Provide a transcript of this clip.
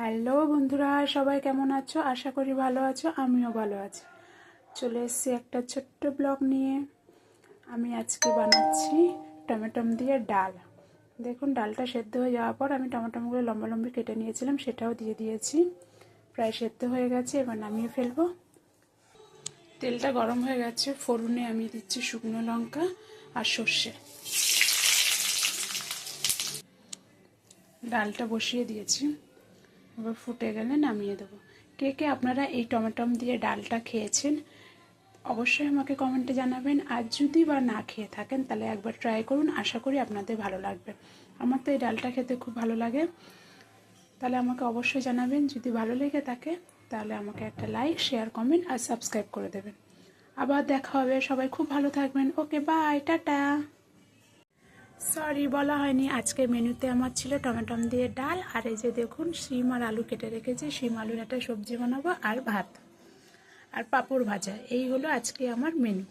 Hello বন্ধুরা, সবাই কেমন আছো? আশা করি ভালো আছো, আমিও ভালো আছি। চলে এসেছি একটা ছোট্ট ব্লগ নিয়ে। আমি আজকে বানাচ্ছি টমেটো দিয়ে ডাল। দেখুন, ডালটা সেদ্ধ হয়ে যাওয়ার পর আমি টমেটোগুলো লম্বা লম্বি কেটে নিয়েছিলাম, সেটাও দিয়ে দিয়েছি। প্রায় সেদ্ধ হয়ে গেছে, এবার নামিয়ে ফেলবো। তেলটা গরম হয়ে গেছে, ফোড়নে আমি দিচ্ছি শুকনো লঙ্কা আর সর্ষে। ডালটা বসিয়ে দিয়েছি, এবার ফুটে গেলে নামিয়ে দেবো। কে কে আপনারা এই টমেটো দিয়ে ডালটা খেয়েছেন অবশ্যই আমাকে কমেন্টে জানাবেন। আর যদি বা না খেয়ে থাকেন তাহলে একবার ট্রাই করুন, আশা করি আপনাদের ভালো লাগবে। আমার তো এই ডালটা খেতে খুব ভালো লাগে। তাহলে আমাকে অবশ্যই জানাবেন, যদি ভালো লেগে থাকে তাহলে আমাকে একটা লাইক, শেয়ার, কমেন্ট আর সাবস্ক্রাইব করে দেবেন। আবার দেখা হবে, সবাই খুব ভালো থাকবেন। ওকে, বাই, টাটা। সরি, বলা হয়নি, আজকের মেনুতে আমার ছিল টমেটো দিয়ে ডাল, আর এই যে দেখুন শিম আর আলু কেটে রেখেছি, শিম আলুর একটা সবজি বানাবো, আর ভাত আর পাঁপড় ভাজা। এই হলো আজকে আমার মেনু।